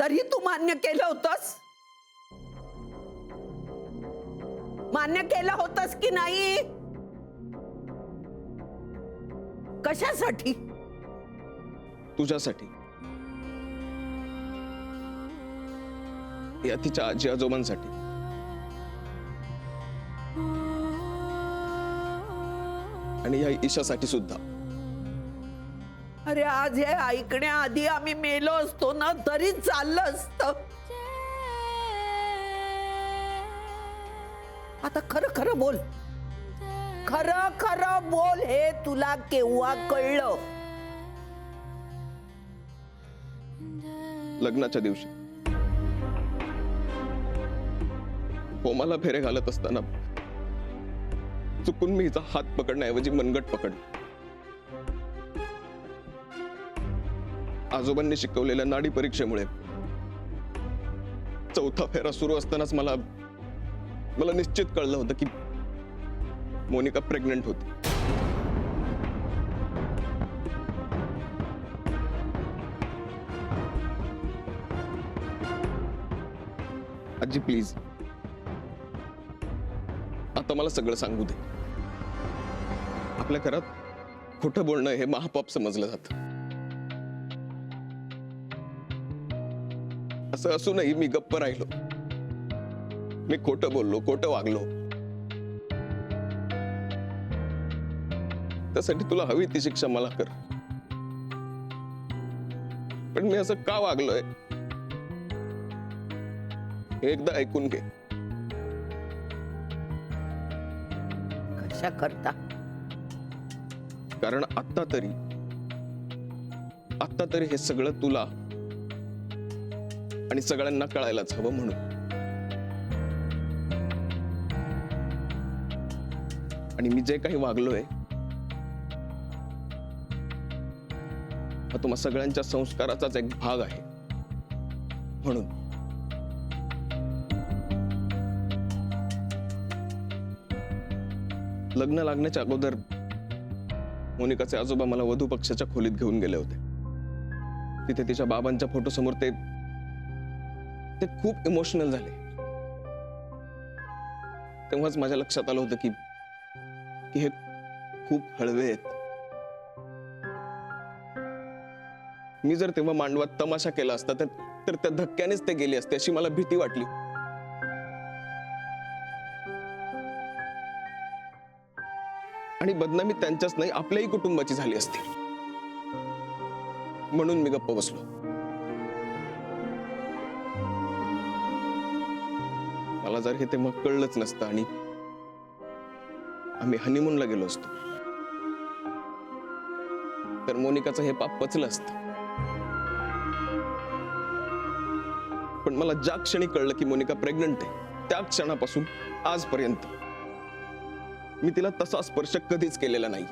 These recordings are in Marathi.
तरी तू मान्य केलं होतंस? मान्य केलं होतंस की नाही? कशासाठी? तुझ्यासाठी, या तिच्या आजी आजोबांसाठी. आणि या ईशासाठी सुद्धा. अरे आज हे ऐकण्याआधी आम्ही मेलो असतो ना तरी चाललं असतं. आता खरं खरं बोल, खरं खरं बोल, हे तुला केव्हा कळलं? लग्नाच्या दिवशी होमाला फेरे घालत असताना चुकून मी हिचा हात पकडण्याऐवजी मनगट पकडला. आजोबांनी शिकवलेल्या नाडी परीक्षेमुळे चौथा फेरा सुरू असतानाच मला निश्चित कळलं होतं की मोनिका प्रेग्नंट होती. आजी प्लीज, आता मला सगळं सांगू दे. आपल्या घरात खोटं बोलणं हे महापाप समजलं जातं. असं असूनही मी गप्प राहिलो. मी खोटं बोललो, खोटं वागलो. त्यासाठी तुला हवी ती शिक्षा मला कर. पण मी असं का वागलोय हे एकदा ऐकून घे. कशा करता? कारण आता तरी हे सगळं तुला आणि सगळ्यांना कळायलाच हवं म्हणून. आणि मी जे काही वागलोय हा तुम्हा सगळ्यांच्या संस्काराचाच एक भाग आहे म्हणून. लग्न लागण्याच्या अगोदर मोनिकाचे आजोबा मला वधू पक्षाच्या खोलीत घेऊन गेले होते. तिथे तिच्या बाबांच्या फोटो समोर ते खूप इमोशनल झाले. तेव्हाच माझ्या लक्षात आलं होतं की हे खूप हळवे आहेत. मी जर तेव्हा मांडवात तमाशा केला असता तर त्या धक्क्यानेच ते गेले असते अशी मला भीती वाटली. आणि बदनामी त्यांच्याच नाही आपल्याही कुटुंबाची झाली असती. म्हणून मी गप्प बसलो. मला जर हे तेव्हा कळलंच नसतं आणि आम्ही हनीमूनला गेलो असतो तर मोनिकाचं हे पाप पचलं असतं. पण मला ज्या क्षणी कळलं की मोनिका प्रेग्नंट आहे त्या क्षणापासून आजपर्यंत मी तिला तसा स्पर्श कधीच केलेला नाही.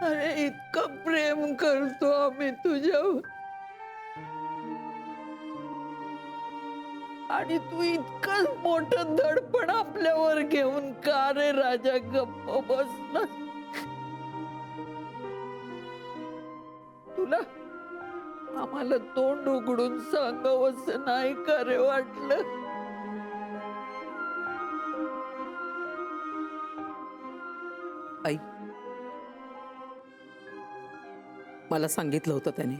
अरे इतकं प्रेम करतो आम्ही तुझ्यावर आणि तू इतकं मोठं दडपण आपल्यावर घेऊन का रे राजा गप्प बसला? तुला आम्हाला तोंड उघडून सांगावंसं नाही का रे वाटलं? आई, मला सांगितलं होतं त्याने.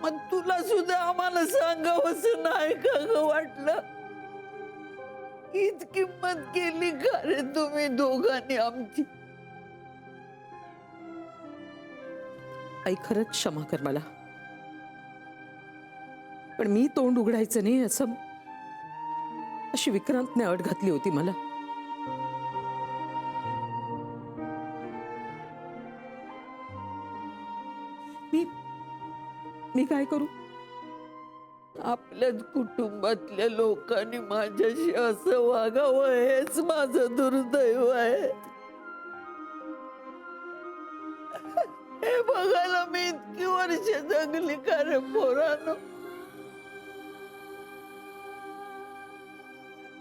मग तुला सुद्धा आम्हाला सांगावंसं नाही का ग वाटलं? हीच किंमत केली का रे तुम्ही दोघांनी आमची? आई खरंच क्षमा कर मला. पण मी तोंड उघडायचं नाही अशी विक्रांतने अट घातली होती मला. मी काय करू? आपल्याच कुटुंबातल्या लोकांनी माझ्याशी असं वागावं हेच माझं दुर्दैव आहे. हे बघायला मी इतकी वर्ष जगली का रे पोरानो?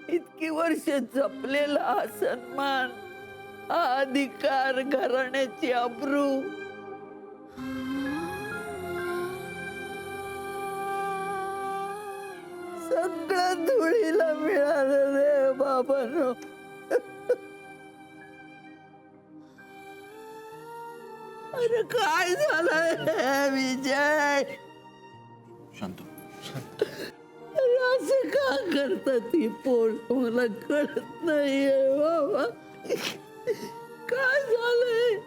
इतकी वर्ष जपलेला हा सन्मान, हा अधिकार, घराण्याची अब्रू सगळं धुळीला मिळालं रे बाबांनो. अरे काय झालंय विजय? शांत अरे असं का करतात ही पोर? मला कळत नाहीये बाबा. काय झालंय?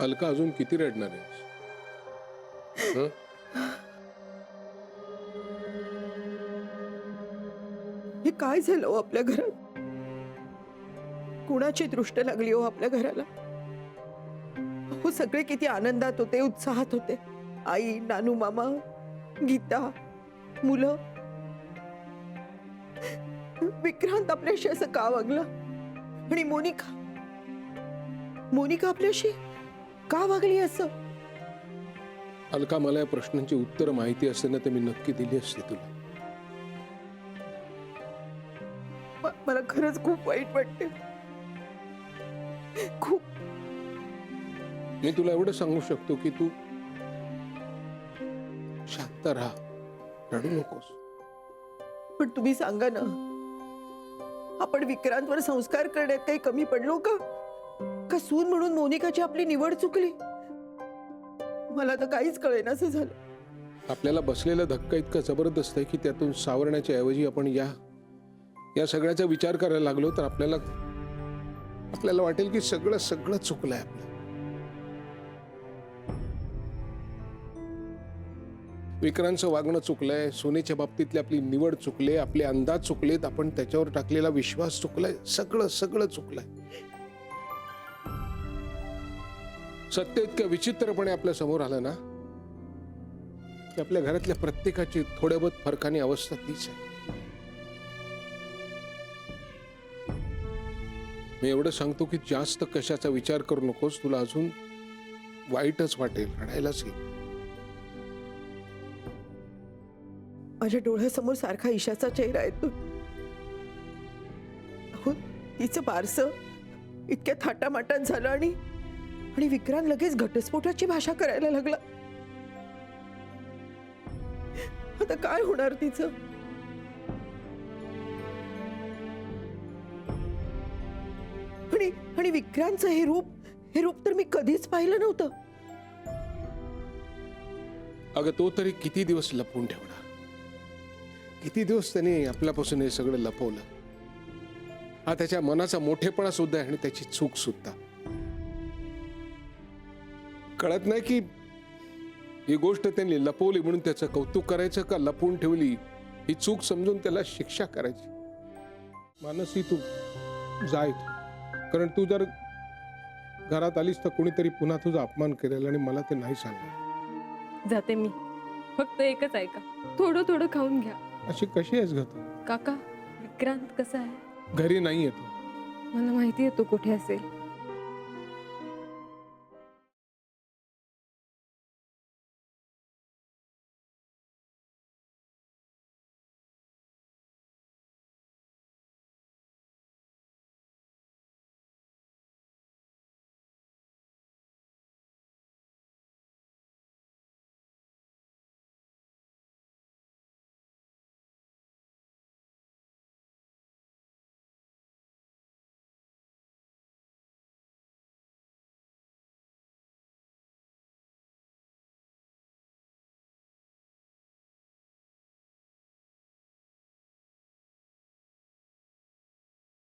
अलका अजून किती रडणार आहेस? हं? हे काय झालं हो आपल्या घरात? कुणाची दृष्ट लागली हो आपल्या घराला? हो सगळे किती आनंदात होते, उत्साहात होते. आई, नानू मामा, गीता, मुलं. विक्रांत आपल्याशी असं का वागला? आणि मोनिका आपल्याशी का वागली असं? अलका, मला या प्रश्नांची उत्तर माहिती असते ना तर मी नक्की दिली असती तुला. मला खरंच खूप वाईट वाटते. खूप. मी तुला एवढं सांगू शकतो की तू शांत राहा, रडू नकोस. पण तुम्ही सांगा ना, आपण विक्रांतवर संस्कार करण्यात काही कमी पडलो का? का सून म्हणून मोनिकाची आपली निवड चुकली? मला तर काहीच कळेनासं झालं. आपल्याला बसलेला धक्का इतका जबरदस्त आहे की त्यातून सावरण्याच्या ऐवजी आपण या सगळ्याचा विचार करायला लागलो तर आपल्याला वाटेल की सगळं चुकलंय आपलं. विक्रांतचं वागणं चुकलंय, सोनेच्या बाबतीतली आपली निवड चुकले, आपले अंदाज चुकलेत, आपण त्याच्यावर टाकलेला विश्वास चुकलाय, सगळं चुकलंय. सत्य इतक्या विचित्रपणे आपल्या समोर आलं ना की आपल्या घरातल्या प्रत्येकाची थोड्या बहुत फरकाने अवस्था तीच आहे. मी एवढं सांगतो की जास्त कशाचा विचार करू नकोस, तुला अजून वाईटच वाटेल, रडायलाच येईल. माझ्या डोळ्यासमोर सारखा ईशाचा चेहरा येतो. अहो, तिचं बारसं इतक्या थाटामाटात झालं आणि विक्रांत लगेच घटस्फोटाची भाषा करायला लागला. आता काय होणार तिचं? आणि विक्रांतचं हे रूप तर मी कधीच पाहिलं नव्हतं. अगं, तो तरी किती दिवस लपवून ठेवणार? किती दिवस त्याने आपल्यापासून हे सगळं लपवलं? हा त्याच्या मनाचा मोठेपणा सुद्धा आहे आणि त्याची चूक सुद्धा. कळत नाही की ही गोष्ट त्यांनी लपवली म्हणून त्याचं कौतुक करायचं का लपवून ठेवली ही चूक समजून त्याला शिक्षा करायची. मानसी, तू जाय, कारण तू जर घरात आलीस तर कोणीतरी पुन्हा तुझा अपमान करेल आणि मला ते नाही सांगणार. जाते मी. फक्त एकच ऐका, थोडं खाऊन घ्या. अशी कशी आहेस ग तू? काका, विक्रांत कसा आहे? घरी नाही येतो. मला माहिती आहे तो कुठे असेल.